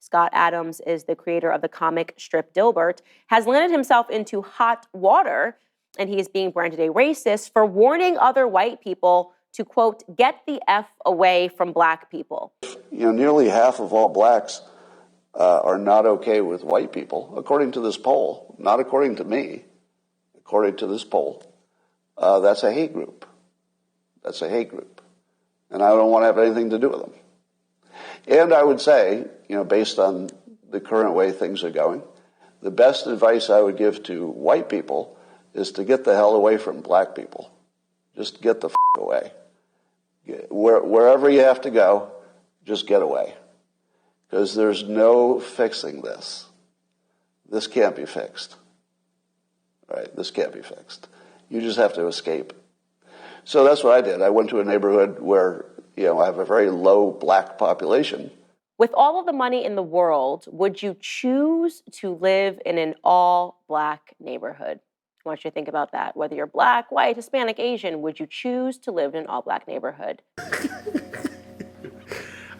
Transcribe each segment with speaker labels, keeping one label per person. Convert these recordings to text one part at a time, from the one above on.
Speaker 1: Scott Adams is the creator of the comic strip Dilbert, has landed himself into hot water, and he is being branded a racist for warning other white people to, quote, get the F away from black people.
Speaker 2: Nearly half of all blacks are not okay with white people, according to this poll, not according to me, according to this poll. That's a hate group. That's a hate group. And I don't want to have anything to do with them. And I would say, based on the current way things are going, the best advice I would give to white people is to get the hell away from black people. Just get the away. Wherever you have to go, just get away. Because there's no fixing this. This can't be fixed. Right? This can't be fixed. You just have to escape. So that's what I did. I went to a neighborhood where, I have a very low black population.
Speaker 1: With all of the money in the world, would you choose to live in an all-black neighborhood? I want you to think about that. Whether you're black, white, Hispanic, Asian, would you choose to live in an all-black neighborhood?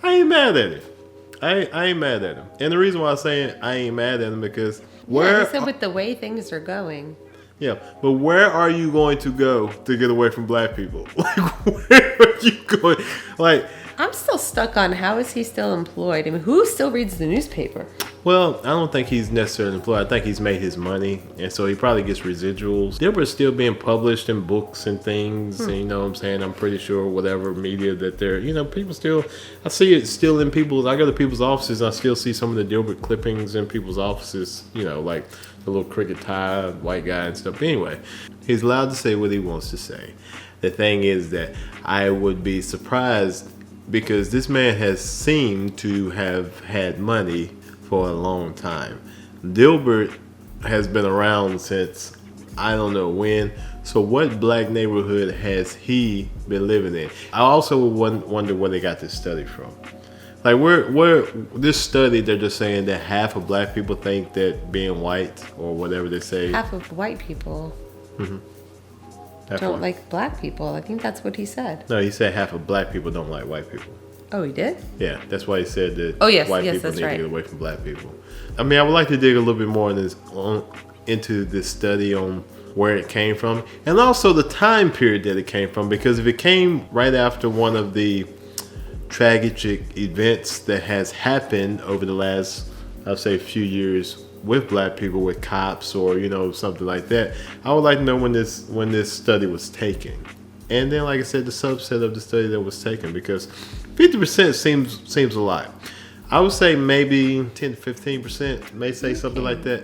Speaker 3: I ain't mad at it. I ain't mad at him. And the reason why I'm saying I ain't mad at him because
Speaker 4: he said with the way things are going.
Speaker 3: Yeah, but where are you going to go to get away from black people? Like, where are you going? Like,
Speaker 4: I'm still stuck on how is he still employed? I mean, who still reads the newspaper?
Speaker 3: Well, I don't think he's necessarily employed. I think he's made his money, and so he probably gets residuals. Dilbert's still being published in books and things, and you know what I'm saying? I'm pretty sure whatever media that they're, people still, I see it still in I go to people's offices, and I still see some of the Dilbert clippings in people's offices, like the little cricket tie, white guy and stuff. But anyway, he's allowed to say what he wants to say. The thing is that I would be surprised because this man has seemed to have had money for a long time. Dilbert has been around since I don't know when. So what black neighborhood has he been living in? I also wonder where they got this study from. Like where this study, they're just saying that half of black people think that being white or whatever they say.
Speaker 4: Half of white people don't like black people. I think that's what he said.
Speaker 3: No, he said half of black people don't like white people.
Speaker 4: Oh, he did?
Speaker 3: Yeah, that's why he said that white people need to get away from black people. I mean, I would like to dig a little bit more into this study on where it came from and also the time period that it came from, because if it came right after one of the tragic events that has happened over the last, I'll say, few years with black people, with cops or something like that, I would like to know when this study was taken, and then like I said, the subset of the study that was taken, because 50% seems a lot. I would say maybe 10 to 15% may say something like that.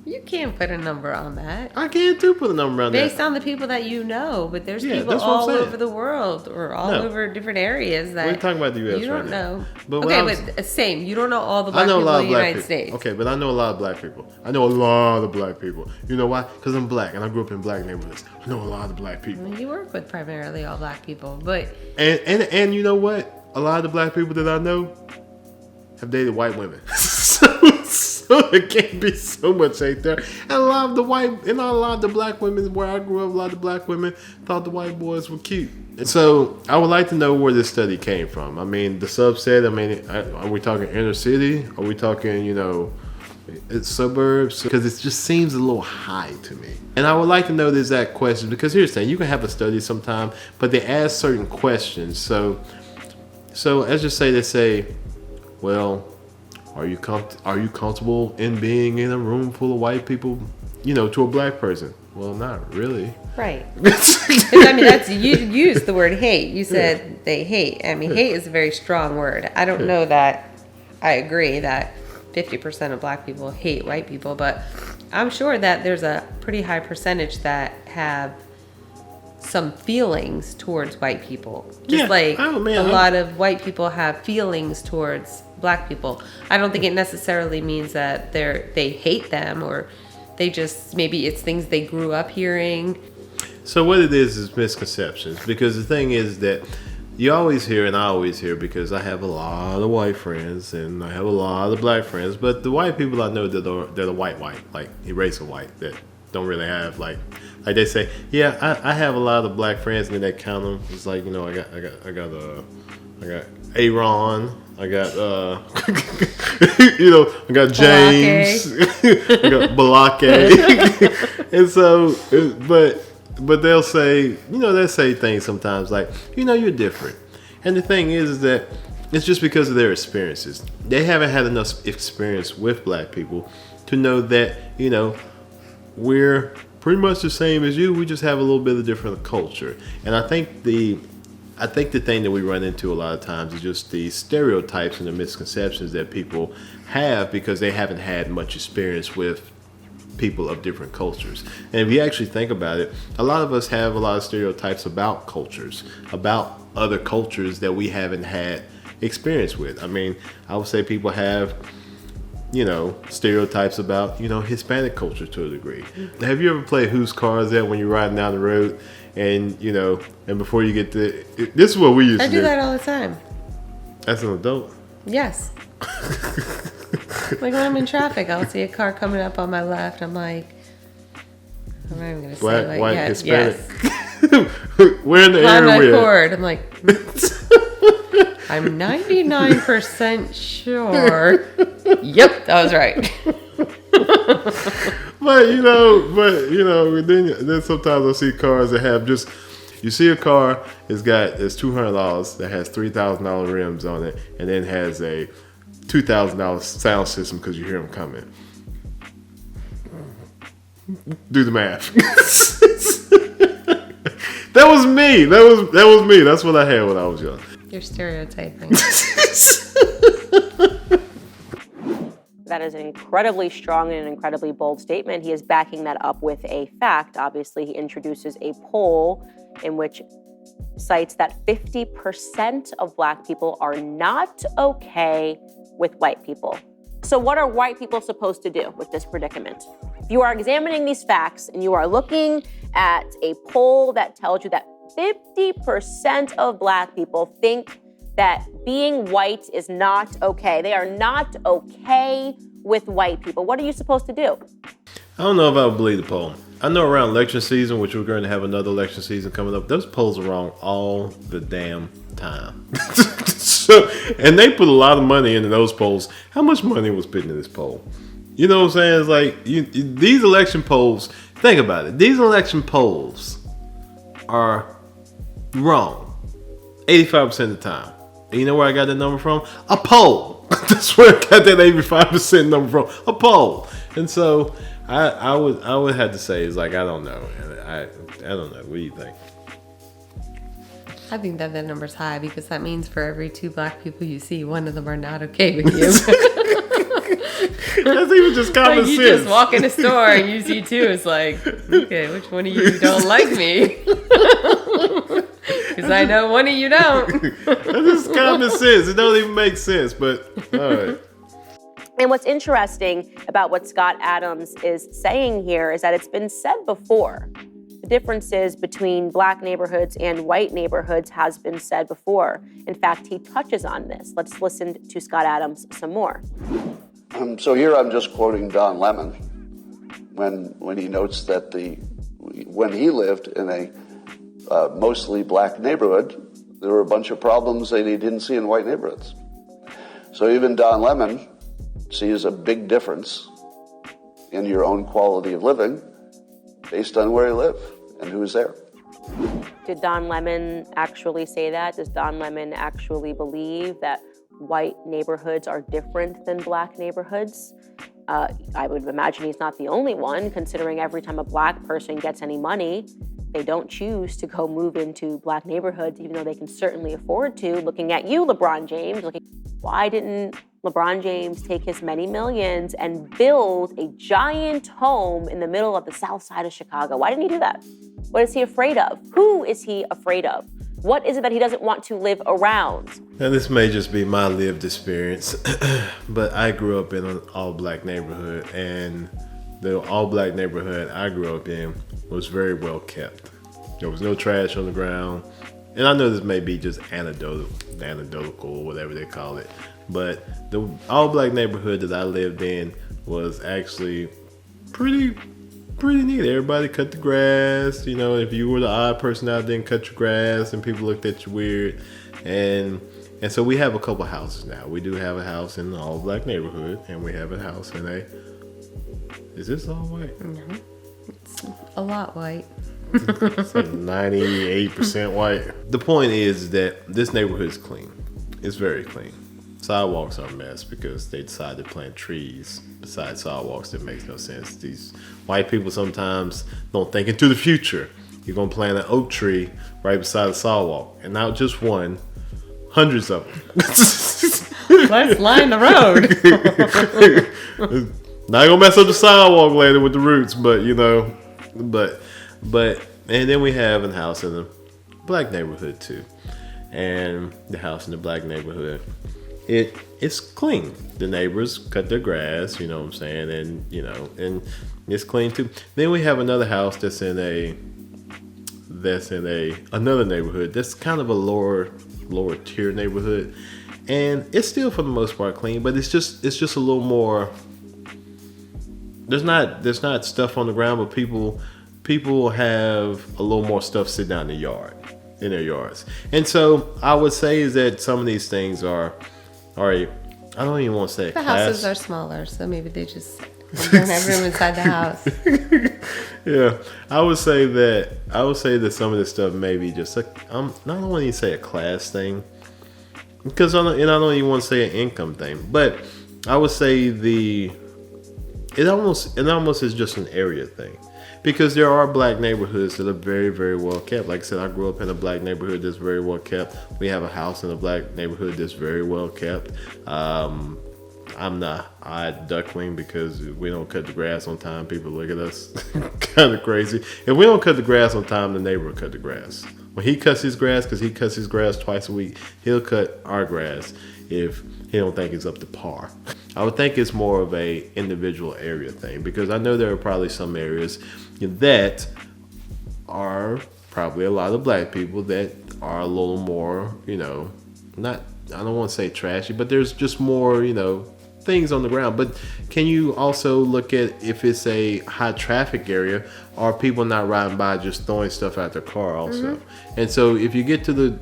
Speaker 4: You can't put a number on that.
Speaker 3: I can't put a number on that.
Speaker 4: Based on the people that you know, but there's people all over the world or all over different areas that
Speaker 3: we're talking about the U.S.
Speaker 4: you don't know.
Speaker 3: But
Speaker 4: but same. You don't know all the black people in the United States.
Speaker 3: Okay, but I know a lot of black people. I know a lot of black people. You know why? Because I'm black and I grew up in black neighborhoods. I know a lot of black people.
Speaker 4: I mean, you work with primarily all black people, but
Speaker 3: and you know what? A lot of the black people that I know have dated white women. So there can't be so much hate there. And a lot of the black women where I grew up, a lot of the black women thought the white boys were cute. And so I would like to know where this study came from. I mean, the subset, are we talking inner city? Are we talking, it's suburbs? Because it just seems a little high to me. And I would like to know the exact questions, because here's the thing, you can have a study sometime, but they ask certain questions. So let's just say they say, well, are you comfortable in being in a room full of white people, to a black person? Well, not really.
Speaker 4: Right. You used the word hate. You said they hate. I mean, hate is a very strong word. I don't know that I agree that 50% of black people hate white people, but I'm sure that there's a pretty high percentage that have some feelings towards white people. Just a lot of white people have feelings towards black people. I don't think it necessarily means that they hate them, or they just, maybe it's things they grew up hearing.
Speaker 3: So what it is misconceptions, because the thing is that you always hear, and I always hear, because I have a lot of white friends and I have a lot of black friends, but the white people I know that are white, like eraser white, that don't really have like they say, yeah, I have a lot of black friends, and then they count them. It's like, you know, I got Aaron, I got you know, I got James, I got Balake, and so, but they'll say, you know, they'll say things sometimes like, you know, you're different, and the thing is that it's just because of their experiences. They haven't had enough experience with black people to know that, you know, we're pretty much the same as you. We just have a little bit of different culture. And I think the thing that we run into a lot of times is just the stereotypes and the misconceptions that people have because they haven't had much experience with people of different cultures. And if you actually think about it, a lot of us have a lot of stereotypes about cultures, about other cultures that we haven't had experience with. I mean, I would say people have, you know, stereotypes about, you know, Hispanic culture to a degree. Have you ever played Whose Car Is That when you're riding down the road and, you know, and before you get to, this is what we used to do.
Speaker 4: I do that all the time.
Speaker 3: As an adult?
Speaker 4: Yes. Like when I'm in traffic, I'll see a car coming up on my left. I'm like, I'm not even going to
Speaker 3: Black,
Speaker 4: say like,
Speaker 3: white,
Speaker 4: yes,
Speaker 3: Hispanic.
Speaker 4: yes.
Speaker 3: We're in the
Speaker 4: Honda
Speaker 3: area.
Speaker 4: Accord. I'm like, I'm 99% sure. Yep, that was right.
Speaker 3: But you know, then sometimes I see cars that have just, you see a car, it's $200 that has $3,000 rims on it, and then has a $2,000 sound system because you hear them coming. Do the math. That was me. That was me. That's what I had when I was young.
Speaker 4: You're stereotyping.
Speaker 1: That is an incredibly strong and an incredibly bold statement. He is backing that up with a fact. Obviously, he introduces a poll in which cites that 50% of Black people are not okay with white people. So what are white people supposed to do with this predicament? If you are examining these facts and you are looking at a poll that tells you that 50% of Black people think that being white is not okay. They are not okay with white people. What are you supposed to do?
Speaker 3: I don't know if I would believe the poll. I know around election season, which we're going to have another election season coming up, those polls are wrong all the damn time. So, and they put a lot of money into those polls. How much money was put into this poll? You know what I'm saying? It's like these election polls, think about it. These election polls are wrong 85% of the time. And you know where I got that number from? A poll. That's where I got that 85% number from. A poll. And so I would have to say, it's like, I don't know. I don't know. What do you think?
Speaker 4: I think that number's high because that means for every 2 Black people you see, one of them are not okay with you.
Speaker 3: That's even just common
Speaker 4: like
Speaker 3: sense.
Speaker 4: You just walk in a store and you see 2. It's like, okay, which one of you don't like me? Because I know one of you don't.
Speaker 3: That's just common sense. It don't even make sense, but all right.
Speaker 1: And what's interesting about what Scott Adams is saying here is that it's been said before. The differences between Black neighborhoods and white neighborhoods has been said before. In fact, he touches on this. Let's listen to Scott Adams some more.
Speaker 2: So here I'm just quoting Don Lemon when he notes that when he lived in a mostly Black neighborhood, there were a bunch of problems that he didn't see in white neighborhoods. So even Don Lemon sees a big difference in your own quality of living based on where you live and who's there.
Speaker 1: Did Don Lemon actually say that? Does Don Lemon actually believe that white neighborhoods are different than Black neighborhoods? I would imagine he's not the only one, considering every time a Black person gets any money, they don't choose to go move into Black neighborhoods, even though they can certainly afford to. Looking at you, LeBron James, why didn't LeBron James take his many millions and build a giant home in the middle of the south side of Chicago? Why didn't he do that? What is he afraid of? Who is he afraid of? What is it that he doesn't want to live around?
Speaker 3: Now, this may just be my lived experience, but I grew up in an all-Black neighborhood, and the all-Black neighborhood I grew up in was very well kept. There was no trash on the ground. And I know this may be just anecdotal, whatever they call it, but the all-Black neighborhood that I lived in was actually pretty pretty neat. Everybody cut the grass. You know, if you were the odd person out there and cut your grass, and people looked at you weird, and so we have a couple houses now. We do have a house in an all black neighborhood, and we have a house in a. Is this all white?
Speaker 4: No, it's a lot white.
Speaker 3: It's like 98% white. The point is that this neighborhood is clean. It's very clean. Sidewalks are a mess because they decided to plant trees beside sidewalks. That makes no sense. These white people sometimes don't think into the future. You're going to plant an oak tree right beside the sidewalk. And not just one, hundreds of them.
Speaker 4: Let's line the road.
Speaker 3: Not going to mess up the sidewalk later with the roots, but you know, but and then we have a house in a black neighborhood too. And the house in the black neighborhood, it's clean. The neighbors cut their grass, you know what I'm saying, and you know, and it's clean too. Then we have another house that's in another neighborhood that's kind of a lower tier neighborhood, and it's still for the most part clean, but it's just a little more. There's not stuff on the ground, but people have a little more stuff sitting out in their yards. And so I would say is that some of these things are I don't even want to say
Speaker 4: the houses are smaller, so maybe they just don't have room inside the house.
Speaker 3: Yeah, I would say that some of this stuff may be just I don't want to even say a class thing, because I don't even want to say an income thing, but I would say it almost is just an area thing, because there are black neighborhoods that are very, very well kept. Like I said, I grew up in a black neighborhood that's very well kept. We have a house in a black neighborhood that's very well kept. I'm the odd duckling because we don't cut the grass on time. People look at us kind of crazy. If we don't cut the grass on time, the neighbor will cut the grass. When he cuts his grass, because he cuts his grass twice a week, he'll cut our grass if he don't think it's up to par. I would think it's more of a individual area thing, because I know there are probably some areas that are probably a lot of black people that are a little more, you know, I don't want to say trashy, but there's just more, you know, things on the ground. But can you also look at if it's a high traffic area, are people not riding by just throwing stuff out their car also? Mm-hmm. And so if you get in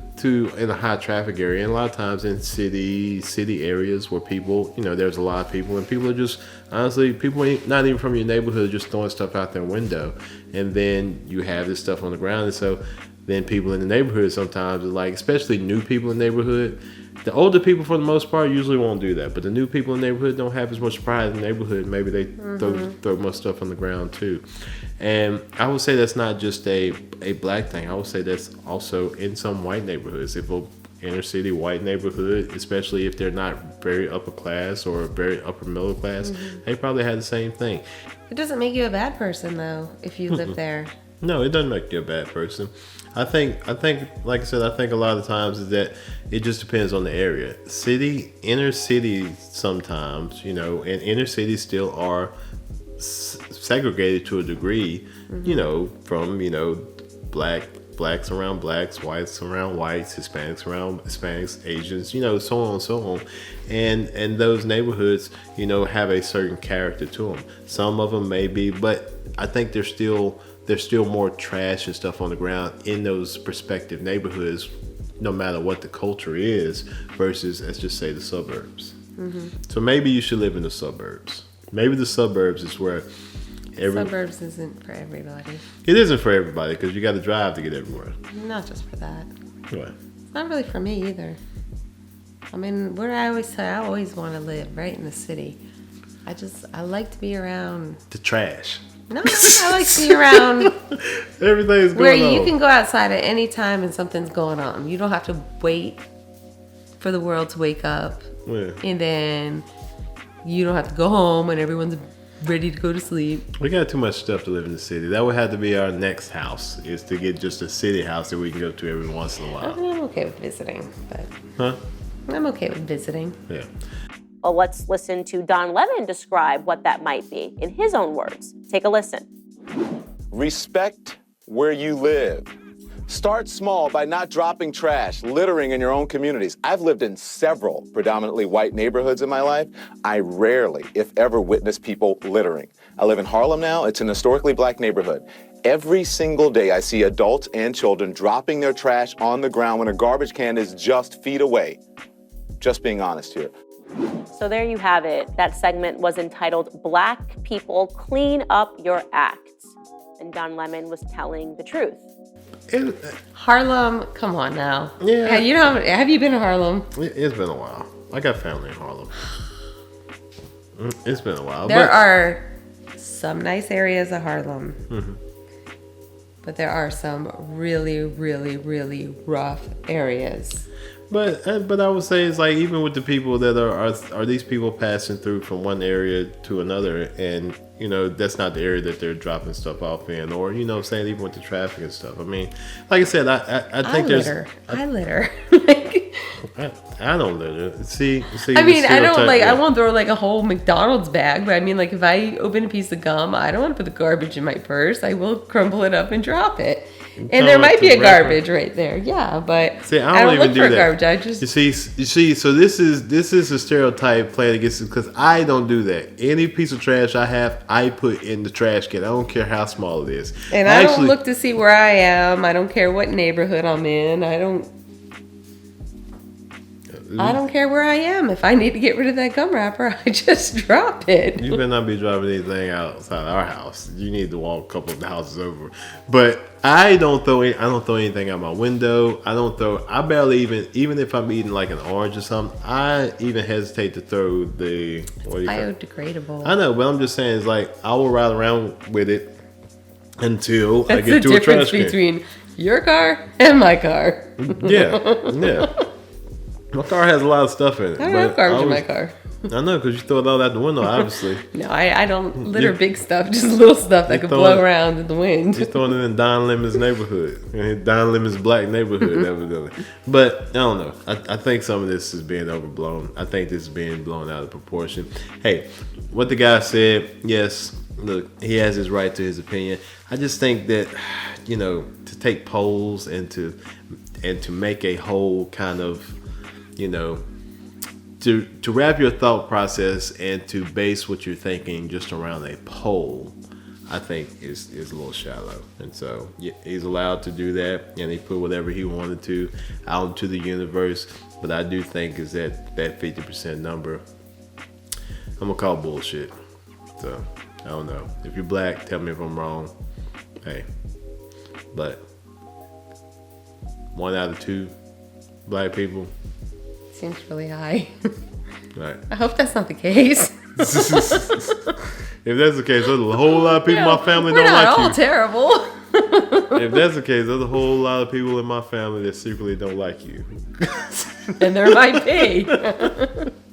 Speaker 3: a high traffic area, and a lot of times in city areas where people, you know, there's a lot of people, and people are just, honestly, people not even from your neighborhood just throwing stuff out their window, and then you have this stuff on the ground. And so then people in the neighborhood sometimes are like, especially new people in the neighborhood, the older people for the most part usually won't do that, but the new people in the neighborhood don't have as much pride in the neighborhood. Maybe they throw much stuff on the ground too. And I would say that's not just a black thing. I would say that's also in some white neighborhoods. If an inner city white neighborhood, especially if they're not very upper class or very upper middle class, they probably have the same thing.
Speaker 4: It doesn't make you a bad person though if you live there.
Speaker 3: No, it doesn't make you a bad person. I think, like I said, I think a lot of times is that it just depends on the area. Inner city sometimes, you know, and inner cities still are segregated to a degree, you know, from, you know, blacks around blacks, whites around whites, Hispanics around Hispanics, Asians, you know, so on and so on. And those neighborhoods, you know, have a certain character to them. Some of them may be, but I think there's still more trash and stuff on the ground in those respective neighborhoods, no matter what the culture is, versus, let's just say, the suburbs. So maybe you should live in the suburbs. Maybe the suburbs is where
Speaker 4: Suburbs isn't for everybody.
Speaker 3: It isn't for everybody, because you got to drive to get everywhere.
Speaker 4: Not just for that.
Speaker 3: What?
Speaker 4: It's not really for me either. I mean, where I always say, I always want to live right in the city. I like to be around
Speaker 3: The trash.
Speaker 4: No, I like to be around
Speaker 3: Everything's going
Speaker 4: where
Speaker 3: on.
Speaker 4: you can go outside at any time and something's going on. You don't have to wait for the world to wake up.
Speaker 3: Yeah.
Speaker 4: And then you don't have to go home and everyone's ready to go to sleep.
Speaker 3: We got too much stuff to live in the city. That would have to be our next house, is to get just a city house that we can go to every once in a while.
Speaker 4: I'm okay with visiting, but
Speaker 3: Huh?
Speaker 4: I'm okay with visiting.
Speaker 3: Yeah.
Speaker 1: Well, let's listen to Don Lemon describe what that might be in his own words. Take a listen.
Speaker 5: Respect where you live. Start small by not dropping trash, littering in your own communities. I've lived in several predominantly white neighborhoods in my life. I rarely, if ever, witness people littering. I live in Harlem now. It's an historically black neighborhood. Every single day I see adults and children dropping their trash on the ground when a garbage can is just feet away. Just being honest here.
Speaker 1: So there you have it. That segment was entitled Black People Clean Up Your Act. And Don Lemon was telling the truth.
Speaker 4: Harlem, come on now.
Speaker 3: Yeah.
Speaker 4: Have you been to Harlem?
Speaker 3: It's been a while. I got family in Harlem. It's been a while.
Speaker 4: There are some nice areas of Harlem. But there are some really, really, really rough areas.
Speaker 3: But I would say it's like even with the people that are these people passing through from one area to another, and that's not the area that they're dropping stuff off in, or saying even with the traffic and stuff. I mean, like I said, I think
Speaker 4: I litter.
Speaker 3: I don't litter. See.
Speaker 4: I mean, I don't I won't throw a whole McDonald's bag, but I mean, if I open a piece of gum, I don't want to put the garbage in my purse. I will crumple it up and drop it. And there might be a garbage right there, yeah. But
Speaker 3: see,
Speaker 4: I don't
Speaker 3: even
Speaker 4: look for
Speaker 3: that.
Speaker 4: garbage. I just
Speaker 3: you see. So this is a stereotype playing against it because I don't do that. Any piece of trash I have, I put in the trash can. I don't care how small it is.
Speaker 4: And I don't look to see where I am. I don't care what neighborhood I'm in. I don't care where I am. If I need to get rid of that gum wrapper, I just drop it.
Speaker 3: You better not be dropping anything outside our house. You need to walk a couple of houses over. But I don't throw anything out my window. I barely even if I'm eating like an orange or something, I even hesitate to throw the
Speaker 4: biodegradable.
Speaker 3: I know, but I'm just saying it's like I will ride around with it until I get
Speaker 4: That's
Speaker 3: to a trash can.
Speaker 4: That's the difference between your car and my car.
Speaker 3: Yeah. My car has a lot of stuff in it.
Speaker 4: I don't have garbage in my car.
Speaker 3: I know, because you throw it all out the window, obviously.
Speaker 4: No, I don't litter big stuff, just little stuff that could blow around in the wind.
Speaker 3: You're throwing it in Don Lemon's neighborhood. Don Lemon's black neighborhood, evidently. But, I don't know. I think some of this is being overblown. I think this is being blown out of proportion. Hey, what the guy said, yes, look, he has his right to his opinion. I just think that, to take polls and to make a whole kind of, to wrap your thought process and to base what you're thinking just around a poll, I think is a little shallow. And so he's allowed to do that, and he put whatever he wanted to out into the universe. But I do think is that 50% number, I'm gonna call bullshit. So I don't know. If you're black, tell me if I'm wrong. Hey, but 1 out of 2 black people.
Speaker 4: Seems really high.
Speaker 3: Right.
Speaker 4: I hope that's not the case.
Speaker 3: If that's the case, there's a whole lot of people in my family
Speaker 4: We're
Speaker 3: don't like
Speaker 4: not all
Speaker 3: you.
Speaker 4: terrible.
Speaker 3: If that's the case, there's a whole lot of people in my family that secretly don't like you.
Speaker 4: And there might be.